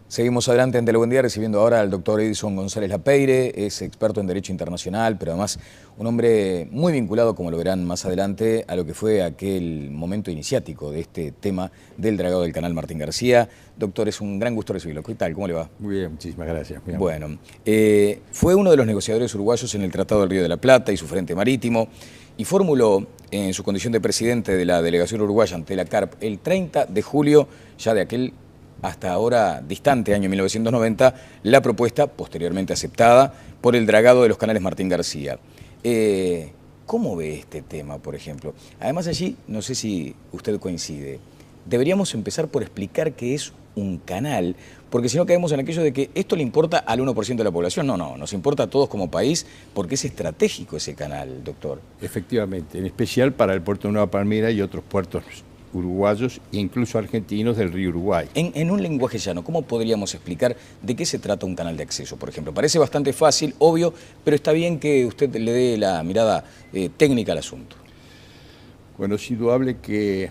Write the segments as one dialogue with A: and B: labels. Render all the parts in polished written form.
A: Seguimos adelante en Buen Día recibiendo ahora al doctor Edison González Lapeire, es experto en Derecho Internacional, pero además un hombre muy vinculado, como lo verán más adelante, a lo que fue aquel momento iniciático de este tema del dragado del canal Martín García. Doctor, es un gran gusto recibirlo. ¿Qué tal? ¿Cómo le va?
B: Muy bien, muchísimas gracias.
A: Bueno, fue uno de los negociadores uruguayos en el Tratado del Río de la Plata y su frente marítimo, y formuló en su condición de presidente de la delegación uruguaya ante la CARP el 30 de julio ya de aquel hasta ahora distante año 1990, la propuesta, posteriormente aceptada, por el dragado de los canales Martín García. ¿Cómo ve este tema, por ejemplo? Además allí, no sé si usted coincide, deberíamos empezar por explicar qué es un canal, porque si no caemos en aquello de que esto le importa al 1% de la población. No, nos importa a todos como país, porque es estratégico ese canal, doctor.
B: Efectivamente, en especial para el puerto de Nueva Palmira y otros puertos uruguayos e incluso argentinos del río Uruguay.
A: En un lenguaje llano, ¿cómo podríamos explicar de qué se trata un canal de acceso, por ejemplo? Parece bastante fácil, obvio, pero está bien que usted le dé la mirada técnica al asunto.
B: Bueno, es indudable que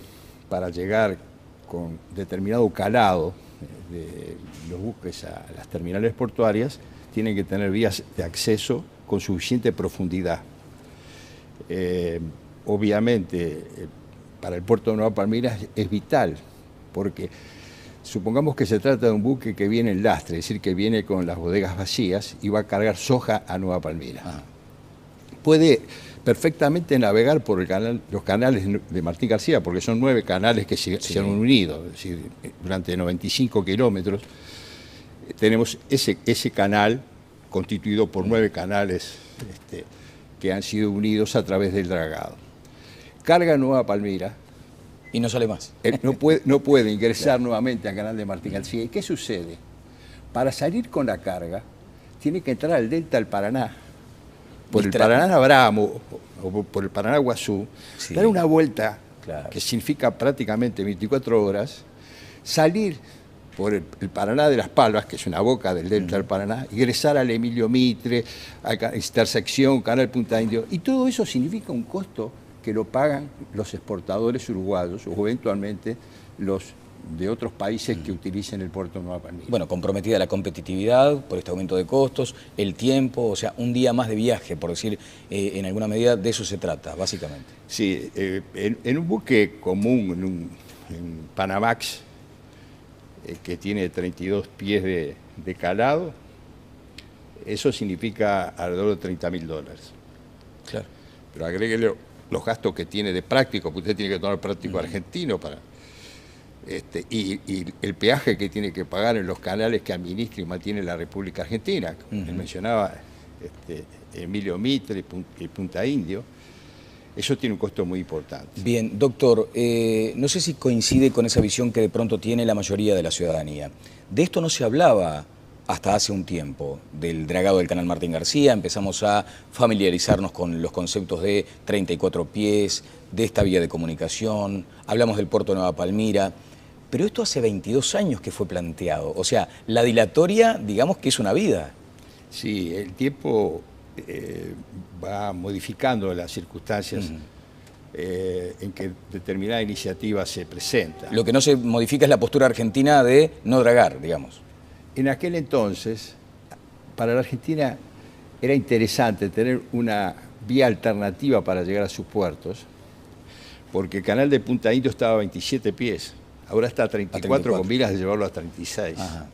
B: para llegar con determinado calado de los buques a las terminales portuarias, tienen que tener vías de acceso con suficiente profundidad. Obviamente, para el puerto de Nueva Palmira es vital, porque supongamos que se trata de un buque que viene en lastre, es decir, que viene con las bodegas vacías y va a cargar soja a Nueva Palmira. Puede perfectamente navegar por los canales de Martín García, porque son 9 canales que se han unido, es decir, durante 95 kilómetros. Tenemos ese canal constituido por 9 canales que han sido unidos a través del dragado. Carga Nueva Palmira.
A: Y no sale más.
B: No puede ingresar nuevamente al canal de Martín García. ¿Y qué sucede? Para salir con la carga, tiene que entrar al delta del Paraná, por el Paraná Abramo o por el Paraná Guazú, dar una vuelta, que significa prácticamente 24 horas, salir por el Paraná de las Palmas, que es una boca del delta del Paraná, ingresar al Emilio Mitre, a la intersección, Canal Punta Indio, y todo eso significa un costo que lo pagan los exportadores uruguayos o eventualmente los de otros países que utilicen el puerto de Nueva Palmira.
A: Bueno, comprometida la competitividad por este aumento de costos, el tiempo, o sea, un día más de viaje, por decir, en alguna medida de eso se trata, básicamente.
B: Sí, en un buque común, en Panamax, que tiene 32 pies de calado, eso significa alrededor de $30.000.
A: Claro.
B: Pero agréguele los gastos que tiene de práctico, porque usted tiene que tomar práctico argentino para y el peaje que tiene que pagar en los canales que administra y mantiene la República Argentina. Él mencionaba Emilio Mitre y Punta Indio. Eso tiene un costo muy importante.
A: Bien, doctor, no sé si coincide con esa visión que de pronto tiene la mayoría de la ciudadanía. De esto no se hablaba hasta hace un tiempo, del dragado del canal Martín García. Empezamos a familiarizarnos con los conceptos de 34 pies, de esta vía de comunicación, hablamos del puerto de Nueva Palmira, pero esto hace 22 años que fue planteado. O sea, la dilatoria, digamos que es una vida.
B: Sí, el tiempo va modificando las circunstancias en que determinada iniciativa se presenta.
A: Lo que no se modifica es la postura argentina de no dragar, digamos.
B: En aquel entonces, para la Argentina era interesante tener una vía alternativa para llegar a sus puertos, porque el canal de Punta Indio estaba a 27 pies, ahora está a 34 con miras de llevarlo a 36. Ajá.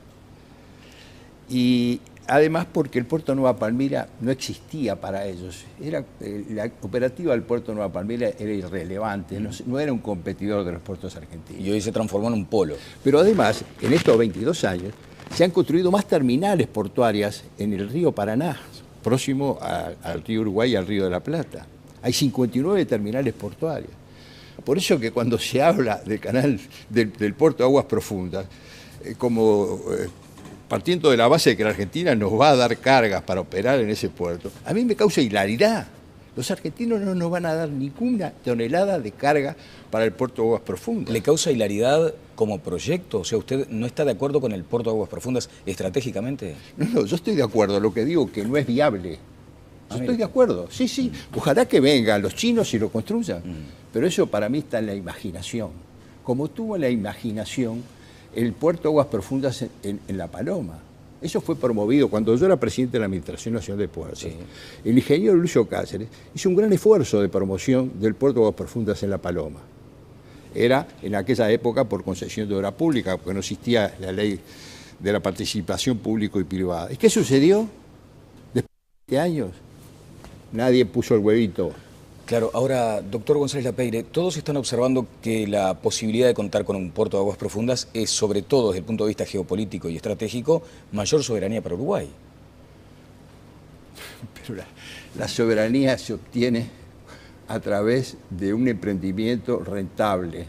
B: Y además porque el puerto de Nueva Palmira no existía para ellos. La operativa del puerto de Nueva Palmira era irrelevante, no era un competidor de los puertos argentinos.
A: Y hoy se transformó en un polo.
B: Pero además, en estos 22 años, se han construido más terminales portuarias en el río Paraná, próximo al río Uruguay y al río de la Plata. Hay 59 terminales portuarias. Por eso que cuando se habla del canal del puerto de aguas profundas, partiendo de la base de que la Argentina nos va a dar cargas para operar en ese puerto, a mí me causa hilaridad. Los argentinos no nos van a dar ninguna tonelada de carga para el puerto de aguas profundas.
A: ¿Le causa hilaridad como proyecto? O sea, ¿usted no está de acuerdo con el puerto de aguas profundas estratégicamente?
B: No, yo estoy de acuerdo. Lo que digo que no es viable. Yo estoy de acuerdo. Sí. Ojalá que vengan los chinos y lo construyan. Pero eso para mí está en la imaginación. Como tuvo la imaginación el puerto de aguas profundas en La Paloma. Eso fue promovido cuando yo era presidente de la Administración Nacional de Puertos. Sí. El ingeniero Lucio Cáceres hizo un gran esfuerzo de promoción del puerto de aguas profundas en La Paloma. Era en aquella época por concesión de obra pública, porque no existía la ley de la participación público y privada. ¿Y qué sucedió? Después de 20 años, nadie puso el huevito.
A: Claro, ahora, doctor González Lapeyre, todos están observando que la posibilidad de contar con un puerto de aguas profundas es, sobre todo desde el punto de vista geopolítico y estratégico, mayor soberanía para Uruguay.
B: Pero la soberanía se obtiene a través de un emprendimiento rentable,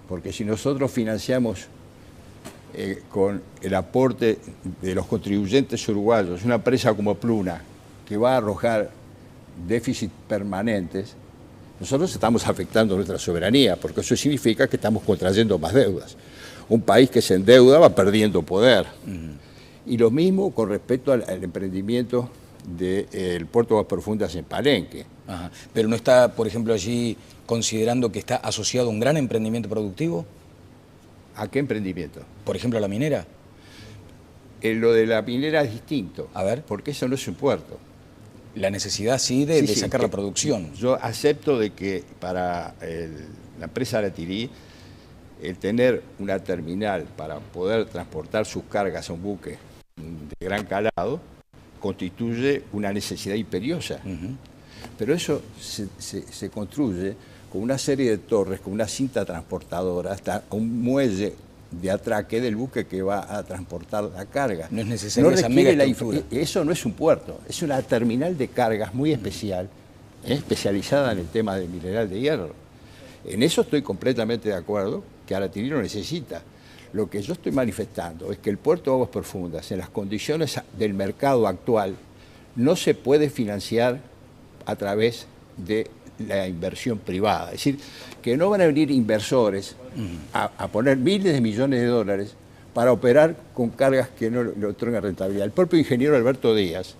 B: porque si nosotros financiamos con el aporte de los contribuyentes uruguayos una empresa como Pluna, que va a arrojar déficit permanentes, nosotros estamos afectando nuestra soberanía, porque eso significa que estamos contrayendo más deudas. Un país que se endeuda va perdiendo poder. Y lo mismo con respecto al emprendimiento del puerto de aguas profundas en Palenque.
A: Ajá. Pero ¿no está, por ejemplo, allí considerando que está asociado a un gran emprendimiento productivo?
B: ¿A qué emprendimiento?
A: Por ejemplo, a la minera.
B: Lo de la minera es distinto.
A: A ver.
B: Porque eso no es un puerto.
A: La necesidad, sí, de sacar la producción.
B: Yo acepto de que para la empresa Aratirí, el tener una terminal para poder transportar sus cargas a un buque de gran calado constituye una necesidad imperiosa. Pero eso se construye con una serie de torres, con una cinta transportadora, hasta un muelle de atraque del buque que va a transportar la carga.
A: No es necesario esa mega estructura.
B: Eso no es un puerto, es una terminal de cargas muy especial, especializada en el tema del mineral de hierro. En eso estoy completamente de acuerdo, que Aratirí lo necesita. Lo que yo estoy manifestando es que el puerto de aguas profundas, en las condiciones del mercado actual, no se puede financiar a través de la inversión privada. Es decir, que no van a venir inversores a poner miles de millones de dólares para operar con cargas que no le otorgan rentabilidad. El propio ingeniero Alberto Díaz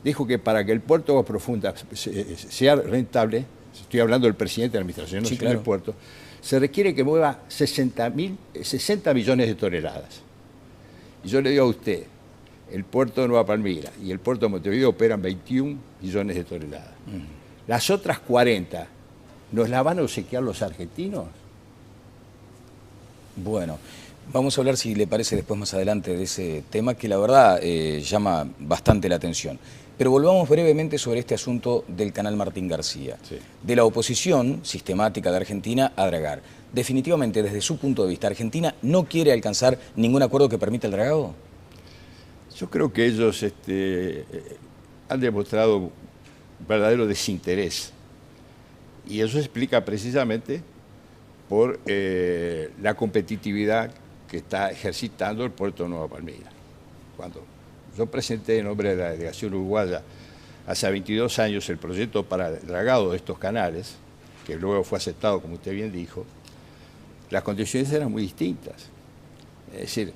B: dijo que para que el puerto de aguas profundas sea rentable, estoy hablando del presidente de la Administración Nacional del Puerto, se requiere que mueva 60 millones de toneladas. Y yo le digo a usted, el puerto de Nueva Palmira y el puerto de Montevideo operan 21 millones de toneladas. Las otras 40, ¿nos la van a obsequiar los argentinos?
A: Bueno, vamos a hablar, si le parece, después más adelante de ese tema que la verdad llama bastante la atención. Pero volvamos brevemente sobre este asunto del canal Martín García, de la oposición sistemática de Argentina a dragar. Definitivamente, desde su punto de vista, ¿Argentina no quiere alcanzar ningún acuerdo que permita el dragado?
B: Yo creo que ellos han demostrado verdadero desinterés. Y eso se explica precisamente por la competitividad que está ejercitando el puerto de Nueva Palmira. Cuando yo presenté en nombre de la delegación uruguaya hace 22 años el proyecto para el dragado de estos canales, que luego fue aceptado, como usted bien dijo, las condiciones eran muy distintas. Es decir,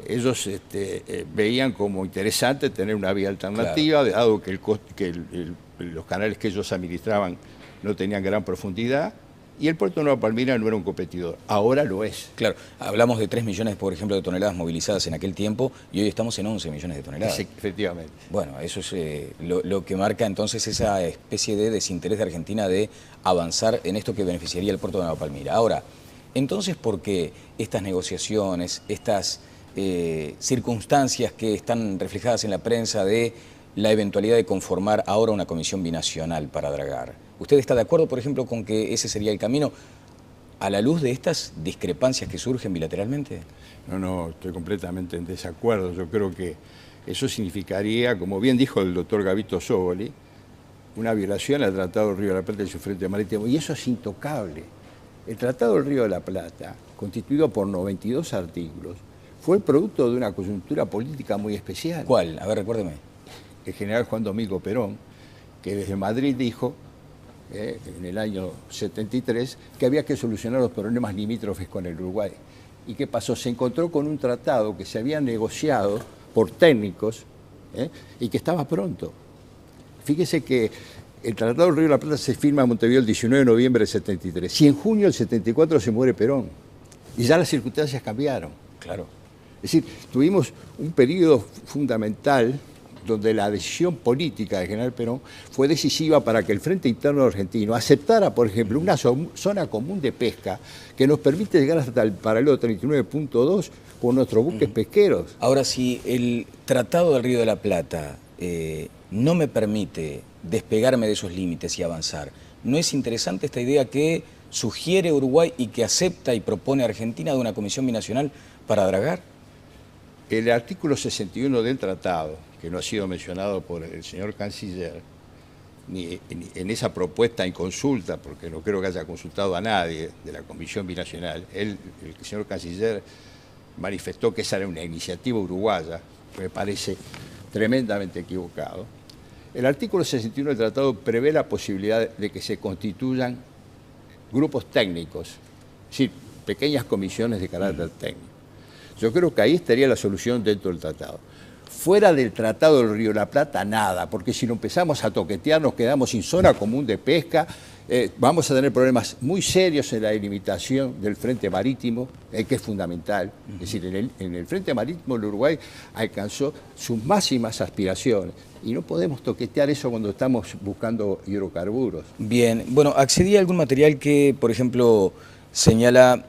B: ellos veían como interesante tener una vía alternativa, dado que, los canales que ellos administraban no tenían gran profundidad, y el puerto de Nueva Palmira no era un competidor. Ahora lo es.
A: Claro, hablamos de 3 millones, por ejemplo, de toneladas movilizadas en aquel tiempo, y hoy estamos en 11 millones de toneladas.
B: Efectivamente.
A: Bueno, eso es lo que marca entonces esa especie de desinterés de Argentina de avanzar en esto que beneficiaría al puerto de Nueva Palmira. Ahora, entonces, ¿por qué estas negociaciones, estas circunstancias que están reflejadas en la prensa de la eventualidad de conformar ahora una comisión binacional para dragar? ¿Usted está de acuerdo, por ejemplo, con que ese sería el camino a la luz de estas discrepancias que surgen bilateralmente?
B: No, estoy completamente en desacuerdo. Yo creo que eso significaría, como bien dijo el doctor Gabito Sóboli, una violación al Tratado del Río de la Plata y su frente marítimo, y eso es intocable. El Tratado del Río de la Plata, constituido por 92 artículos, fue el producto de una coyuntura política muy especial.
A: ¿Cuál? A ver, recuérdeme.
B: El general Juan Domingo Perón, que desde Madrid dijo, en el año 73, que había que solucionar los problemas limítrofes con el Uruguay. ¿Y qué pasó? Se encontró con un tratado que se había negociado por técnicos y que estaba pronto. Fíjese que el Tratado del Río de la Plata se firma en Montevideo el 19 de noviembre del 73. Y en junio del 74 se muere Perón. y ya las circunstancias cambiaron.
A: Claro.
B: Es decir, tuvimos un periodo fundamental donde la decisión política del general Perón fue decisiva para que el Frente Interno Argentino aceptara, por ejemplo, una zona común de pesca que nos permite llegar hasta el paralelo 39.2 con nuestros buques pesqueros.
A: Ahora, si el Tratado del Río de la Plata no me permite despegarme de esos límites y avanzar, ¿no es interesante esta idea que sugiere Uruguay y que acepta y propone Argentina de una comisión binacional para dragar?
B: El artículo 61 del tratado, que no ha sido mencionado por el señor canciller, ni en esa propuesta en consulta, porque no creo que haya consultado a nadie de la comisión binacional, el señor canciller manifestó que esa era una iniciativa uruguaya, que me parece tremendamente equivocado. El artículo 61 del tratado prevé la posibilidad de que se constituyan grupos técnicos, es decir, pequeñas comisiones de carácter técnico. Yo creo que ahí estaría la solución dentro del tratado. Fuera del Tratado del Río de la Plata, nada, porque si lo empezamos a toquetear nos quedamos sin zona común de pesca, vamos a tener problemas muy serios en la delimitación del frente marítimo, que es fundamental. Es decir, en el frente marítimo el Uruguay alcanzó sus máximas aspiraciones y no podemos toquetear eso cuando estamos buscando hidrocarburos.
A: Bien, bueno, accedí a algún material que, por ejemplo, señala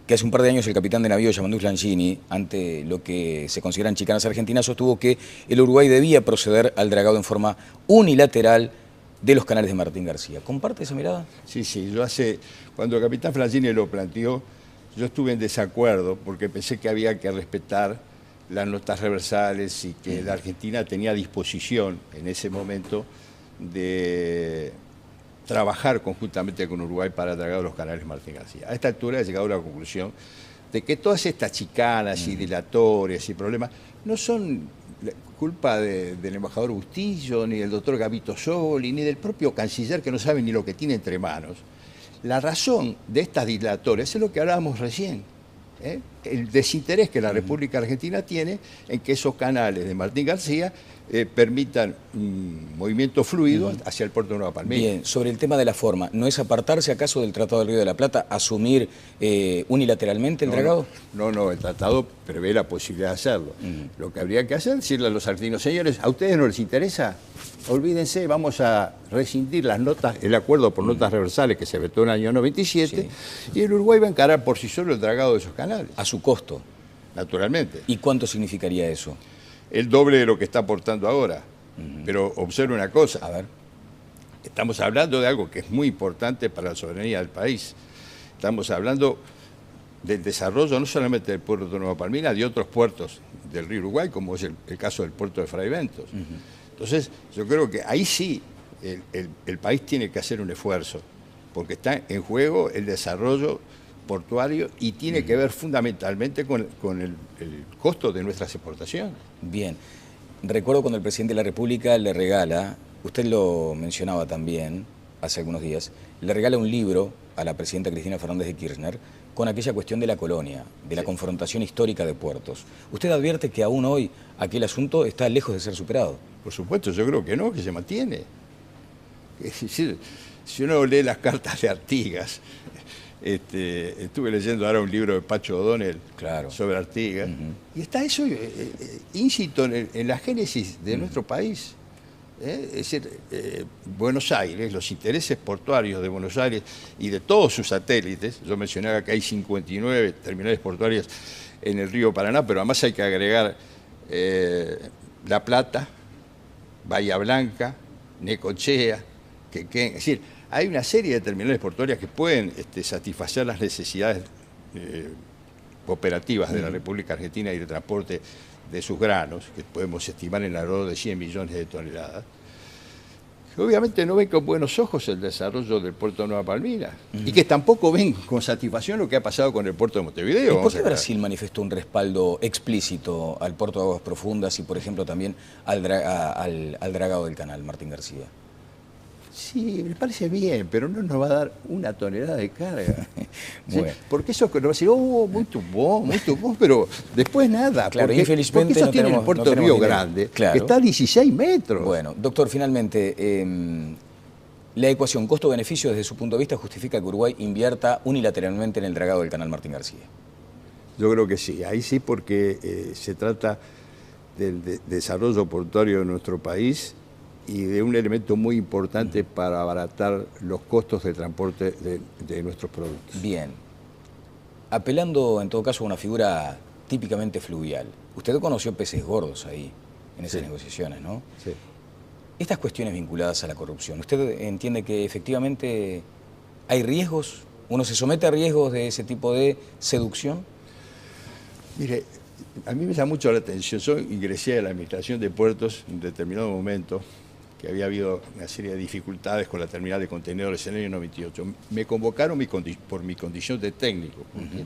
A: que hace un par de años el capitán de navío Yamandú Langini, ante lo que se consideran chicanas argentinas, sostuvo que el Uruguay debía proceder al dragado en forma unilateral de los canales de Martín García. ¿Comparte esa mirada?
B: Sí, cuando el capitán Langini lo planteó, yo estuve en desacuerdo porque pensé que había que respetar las notas reversales y que la Argentina tenía disposición en ese momento de trabajar conjuntamente con Uruguay para dragar los canales Martín García. A esta altura he llegado a la conclusión de que todas estas chicanas y dilatorias y problemas no son culpa del embajador Bustillo, ni del doctor Gabito Soli, ni del propio canciller que no sabe ni lo que tiene entre manos. La razón de estas dilatorias es lo que hablábamos recién, el desinterés que la República Argentina tiene en que esos canales de Martín García permitan un movimiento fluido hacia el puerto de Nueva Palmira.
A: Bien, sobre el tema de la forma, ¿no es apartarse acaso del Tratado del Río de la Plata, asumir unilateralmente el dragado?
B: No, el tratado prevé la posibilidad de hacerlo. Lo que habría que hacer es decirle a los argentinos, señores, ¿a ustedes no les interesa? Olvídense, vamos a rescindir las notas, el acuerdo por notas reversales que se vetó en el año 97, y el Uruguay va a encarar por sí solo el dragado de esos canales.
A: A su costo.
B: Naturalmente.
A: ¿Y cuánto significaría eso?
B: El doble de lo que está aportando ahora. Pero observe una cosa.
A: A ver.
B: Estamos hablando de algo que es muy importante para la soberanía del país. Estamos hablando del desarrollo no solamente del puerto de Nueva Palmira, de otros puertos del río Uruguay, como es el caso del puerto de Fray Bentos. Entonces, yo creo que ahí sí el país tiene que hacer un esfuerzo, porque está en juego el desarrollo portuario y tiene que ver fundamentalmente con el costo de nuestras exportaciones.
A: Bien, recuerdo cuando el presidente de la República le regala, usted lo mencionaba también hace algunos días, le regala un libro a la presidenta Cristina Fernández de Kirchner con aquella cuestión de la colonia, de la confrontación histórica de puertos. ¿Usted advierte que aún hoy aquel asunto está lejos de ser superado?
B: Por supuesto, yo creo que no, que se mantiene. Es decir, si uno lee las cartas de Artigas, estuve leyendo ahora un libro de Pacho O'Donnell sobre Artigas, y está eso íncito en la génesis de nuestro país. Es decir, Buenos Aires, los intereses portuarios de Buenos Aires y de todos sus satélites, yo mencionaba que hay 59 terminales portuarias en el río Paraná, pero además hay que agregar La Plata, Bahía Blanca, Necochea, Quequén, es decir, hay una serie de terminales portuarias que pueden satisfacer las necesidades operativas de la República Argentina y de transporte de sus granos, que podemos estimar en alrededor de 100 millones de toneladas, que obviamente no ven con buenos ojos el desarrollo del puerto de Nueva Palmira, y que tampoco ven con satisfacción lo que ha pasado con el puerto de Montevideo.
A: ¿Y por qué Brasil manifestó un respaldo explícito al puerto de Aguas Profundas y, por ejemplo, también al dragado del canal Martín García?
B: Sí, me parece bien, pero no nos va a dar una tonelada de carga.
A: Bueno.
B: ¿Sí? Porque eso que nos va a decir, muy tumbón, pero después nada.
A: Claro,
B: porque,
A: infelizmente
B: porque eso
A: no
B: tiene
A: tenemos,
B: el puerto
A: no
B: de Río
A: dinero.
B: Grande,
A: Claro.
B: que está a 16 metros.
A: Bueno, doctor, finalmente, La ecuación costo-beneficio desde su punto de vista justifica que Uruguay invierta unilateralmente en el dragado del canal Martín García.
B: Yo creo que sí, ahí sí, porque se trata del desarrollo portuario de nuestro país y de un elemento muy importante para abaratar los costos de transporte de nuestros productos.
A: Bien. Apelando en todo caso a una figura típicamente fluvial, usted conoció peces gordos ahí, en esas negociaciones, ¿no?
B: Sí.
A: Estas cuestiones vinculadas a la corrupción, ¿usted entiende que efectivamente hay riesgos? ¿Uno se somete a riesgos de ese tipo de seducción?
B: Mire, a mí me llama mucho la atención. Yo ingresé a la Administración de Puertos en un determinado momento, que había habido una serie de dificultades con la terminal de contenedores en el año 98. Me convocaron por mi condición de técnico, porque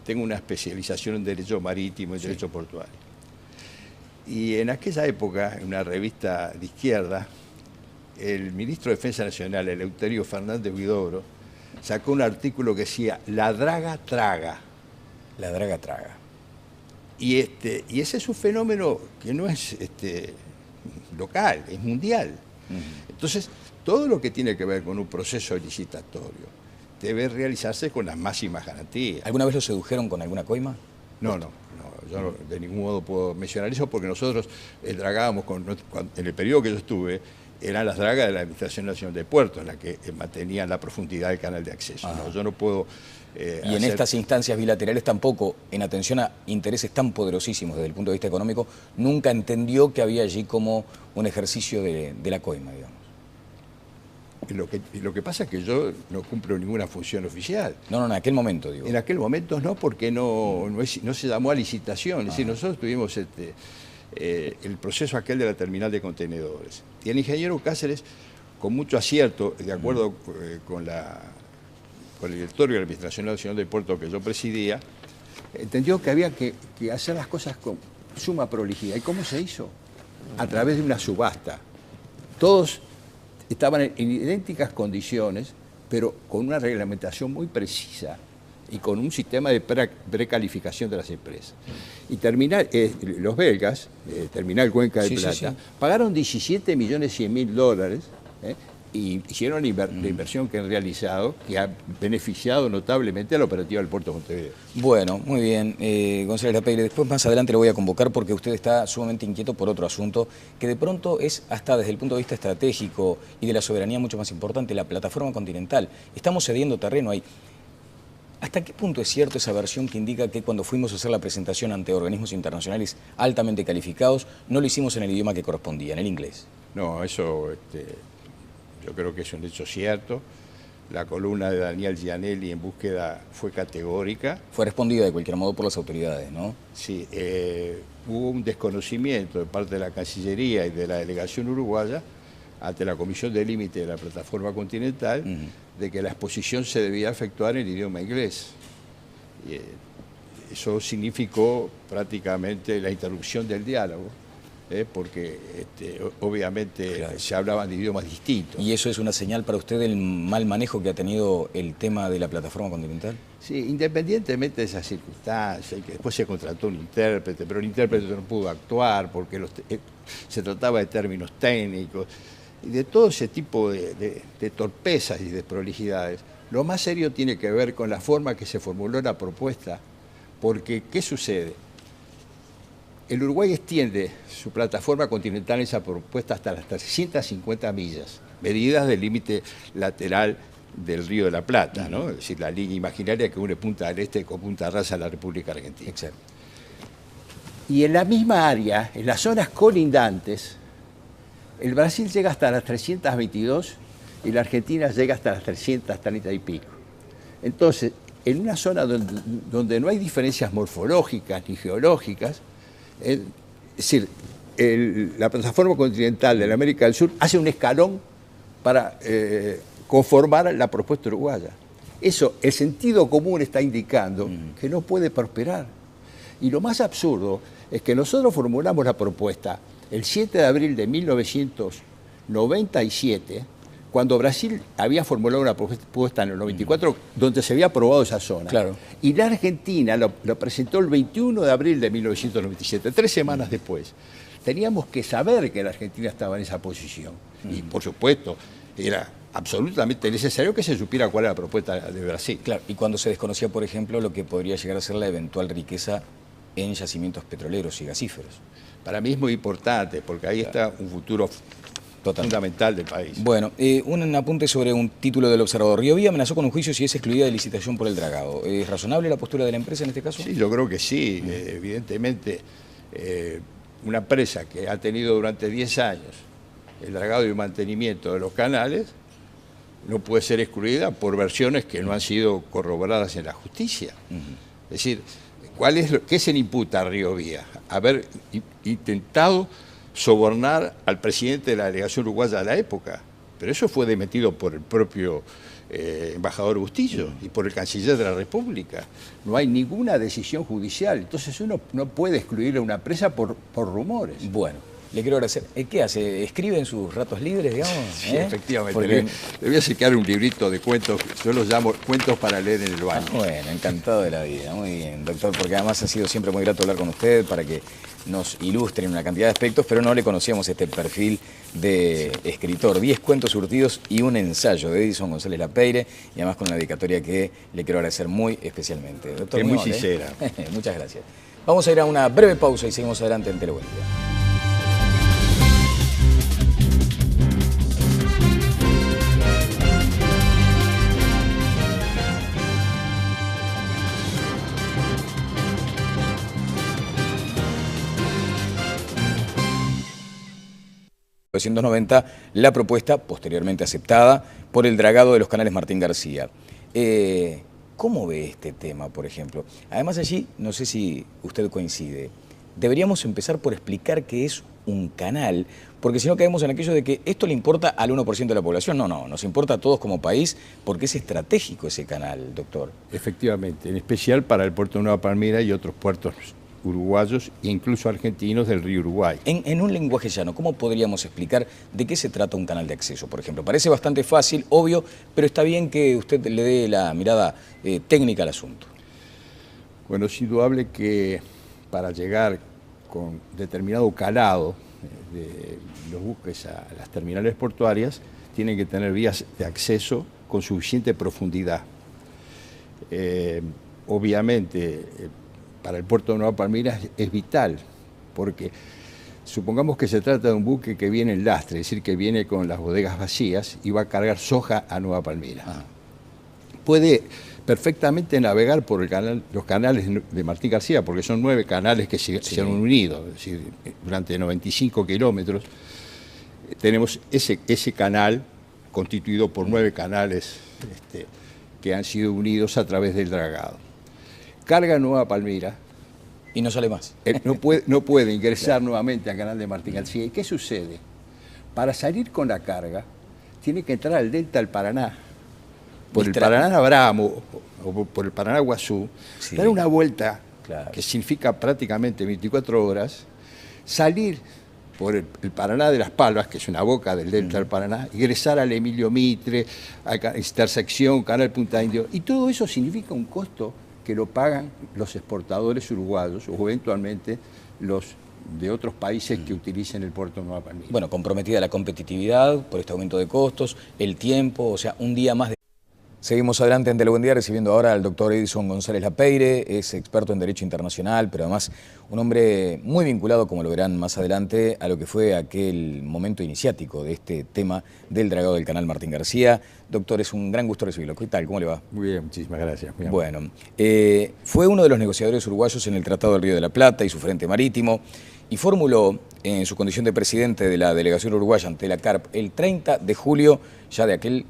B: tengo una especialización en Derecho Marítimo y Derecho Portuario. Y en aquella época, en una revista de izquierda, el ministro de Defensa Nacional, Eleuterio Fernández Huidobro, sacó un artículo que decía "La draga traga".
A: La draga traga.
B: Y ese es un fenómeno que no es local, es mundial. Entonces, todo lo que tiene que ver con un proceso licitatorio debe realizarse con las máximas garantías.
A: ¿Alguna vez lo sedujeron con alguna coima?
B: No, yo de ningún modo puedo mencionar eso, porque nosotros dragábamos, en el periodo que yo estuve, eran las dragas de la Administración Nacional de Puertos las que mantenían la profundidad del canal de acceso. No, yo no puedo...
A: Y en estas instancias bilaterales tampoco, en atención a intereses tan poderosísimos desde el punto de vista económico, nunca entendió que había allí como un ejercicio de la coima, digamos.
B: Lo que pasa es que yo no cumplo ninguna función oficial.
A: No, en aquel momento, digo.
B: En aquel momento no, porque no se llamó a licitación. Es decir, nosotros tuvimos el proceso aquel de la terminal de contenedores. Y el ingeniero Cáceres, con mucho acierto, de acuerdo con el directorio de la Administración Nacional del Puerto que yo presidía, entendió que había que hacer las cosas con suma prolijidad. ¿Y cómo se hizo? A través de una subasta. Todos estaban en idénticas condiciones, pero con una reglamentación muy precisa y con un sistema de precalificación de las empresas. Y los belgas, Terminal Cuenca del Plata, pagaron $17.100.000 y hicieron la inversión que han realizado, que ha beneficiado notablemente a la operativa del Puerto de Montevideo.
A: Bueno, muy bien, González Lapeyre, después más adelante lo voy a convocar porque usted está sumamente inquieto por otro asunto, que de pronto es hasta desde el punto de vista estratégico y de la soberanía mucho más importante, la plataforma continental. Estamos cediendo terreno ahí. ¿Hasta qué punto es cierto esa versión que indica que cuando fuimos a hacer la presentación ante organismos internacionales altamente calificados, no lo hicimos en el idioma que correspondía, en el inglés?
B: No, eso yo creo que es un hecho cierto. La columna de Daniel Gianelli en búsqueda fue categórica.
A: Fue respondida de cualquier modo por las autoridades, ¿no?
B: Sí, hubo un desconocimiento de parte de la Cancillería y de la delegación uruguaya ante la Comisión de Límite de la Plataforma Continental de que la exposición se debía efectuar en idioma inglés. Eso significó prácticamente la interrupción del diálogo, porque obviamente se hablaban de idiomas distintos.
A: ¿Y eso es una señal para usted del mal manejo que ha tenido el tema de la plataforma continental?
B: Sí, independientemente de esas circunstancias, que después se contrató un intérprete, pero el intérprete no pudo actuar porque se trataba de términos técnicos, y de todo ese tipo de torpezas y de prolijidades. Lo más serio tiene que ver con la forma que se formuló la propuesta, porque ¿qué sucede? El Uruguay extiende su plataforma continental en esa propuesta hasta las 350 millas, medidas del límite lateral del Río de la Plata, ¿no? Es decir, la línea imaginaria que une Punta del Este con Punta Rasa a la República Argentina.
A: Exacto. Y
B: en la misma área, en las zonas colindantes, el Brasil llega hasta las 322 y la Argentina llega hasta las 330 y pico. Entonces, en una zona donde no hay diferencias morfológicas ni geológicas, es decir, la plataforma continental de la América del Sur hace un escalón para conformar la propuesta uruguaya. Eso, el sentido común está indicando que no puede prosperar. Y lo más absurdo es que nosotros formulamos la propuesta el 7 de abril de 1997, cuando Brasil había formulado una propuesta en el 94, donde se había aprobado esa zona.
A: Claro.
B: Y la Argentina lo presentó el 21 de abril de 1997, 3 semanas después. Teníamos que saber que la Argentina estaba en esa posición. Y, por supuesto, era absolutamente necesario que se supiera cuál era la propuesta de Brasil.
A: Claro, y cuando se desconocía, por ejemplo, lo que podría llegar a ser la eventual riqueza en yacimientos petroleros y gasíferos.
B: Para mí es muy importante, porque ahí está un futuro fundamental del país.
A: Bueno, un apunte sobre un título del Observador. Río Vía amenazó con un juicio si es excluida de licitación por el dragado. ¿Es razonable la postura de la empresa en este caso?
B: Sí, yo creo que sí. Evidentemente, una empresa que ha tenido durante 10 años el dragado y el mantenimiento de los canales no puede ser excluida por versiones que no han sido corroboradas en la justicia. Es decir, ¿qué se le imputa a Río Vía? Haber intentado sobornar al presidente de la delegación uruguaya de la época, pero eso fue demetido por el propio embajador Bustillo y por el canciller de la República. No hay ninguna decisión judicial, entonces uno no puede excluir a una empresa por rumores.
A: Bueno, le quiero agradecer. ¿Qué hace? ¿Escribe en sus ratos libres, digamos?
B: Sí, efectivamente.
A: Porque...
B: Le voy a sacar un librito de cuentos, yo los llamo cuentos para leer en el baño.
A: Bueno, encantado de la vida. Muy bien, doctor, porque además ha sido siempre muy grato hablar con usted para que nos ilustre en una cantidad de aspectos, pero no le conocíamos este perfil de escritor. 10 cuentos surtidos y un ensayo de Edison González Lapeire, y además con una dedicatoria que le quiero agradecer muy especialmente. Doctor,
B: es muy sincera.
A: Muchas gracias. Vamos a ir a una breve pausa y seguimos adelante en Televuelta. En 1990, la propuesta, posteriormente aceptada, por el dragado de los canales Martín García. ¿Cómo ve este tema, por ejemplo? Además allí, no sé si usted coincide, deberíamos empezar por explicar qué es un canal, porque si no caemos en aquello de que esto le importa al 1% de la población. No, nos importa a todos como país, porque es estratégico ese canal, doctor.
B: Efectivamente, en especial para el puerto de Nueva Palmira y otros puertos uruguayos e incluso argentinos del río Uruguay.
A: En un lenguaje llano, ¿cómo podríamos explicar de qué se trata un canal de acceso, por ejemplo? Parece bastante fácil, obvio, pero está bien que usted le dé la mirada técnica al asunto.
B: Bueno, es indudable que para llegar con determinado calado de los buques a las terminales portuarias, tienen que tener vías de acceso con suficiente profundidad. Obviamente, para el puerto de Nueva Palmira es vital, porque supongamos que se trata de un buque que viene en lastre, es decir, que viene con las bodegas vacías y va a cargar soja a Nueva Palmira. Puede perfectamente navegar por los canales de Martín García, porque son 9 canales que se han unido, es decir, durante 95 kilómetros. Tenemos ese canal constituido por 9 canales que han sido unidos a través del dragado. Carga Nueva Palmira.
A: Y no sale más.
B: No puede ingresar nuevamente al canal de Martín García. ¿Y qué sucede? Para salir con la carga, tiene que entrar al delta del Paraná, por el Paraná Abramo o por el Paraná Guazú, dar una vuelta que significa prácticamente 24 horas, salir por el Paraná de las Palmas, que es una boca del delta del Paraná, ingresar al Emilio Mitre, a la intersección, Canal Punta Indio, y todo eso significa un costo que lo pagan los exportadores uruguayos o eventualmente los de otros países que utilicen el puerto de Nueva Palmira.
A: Bueno, comprometida la competitividad por este aumento de costos, el tiempo, o sea, un día más de... Seguimos adelante en Telebuendía recibiendo ahora al doctor Edison González Lapeire, es experto en Derecho Internacional, pero además un hombre muy vinculado, como lo verán más adelante, a lo que fue aquel momento iniciático de este tema del dragado del canal Martín García. Doctor, es un gran gusto recibirlo. ¿Qué tal? ¿Cómo le va?
B: Muy bien, muchísimas gracias.
A: Bueno, fue uno de los negociadores uruguayos en el Tratado del Río de la Plata y su frente marítimo, y formuló en su condición de presidente de la delegación uruguaya ante la CARP el 30 de julio, ya de aquel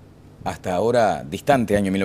A: hasta ahora distante año 1900.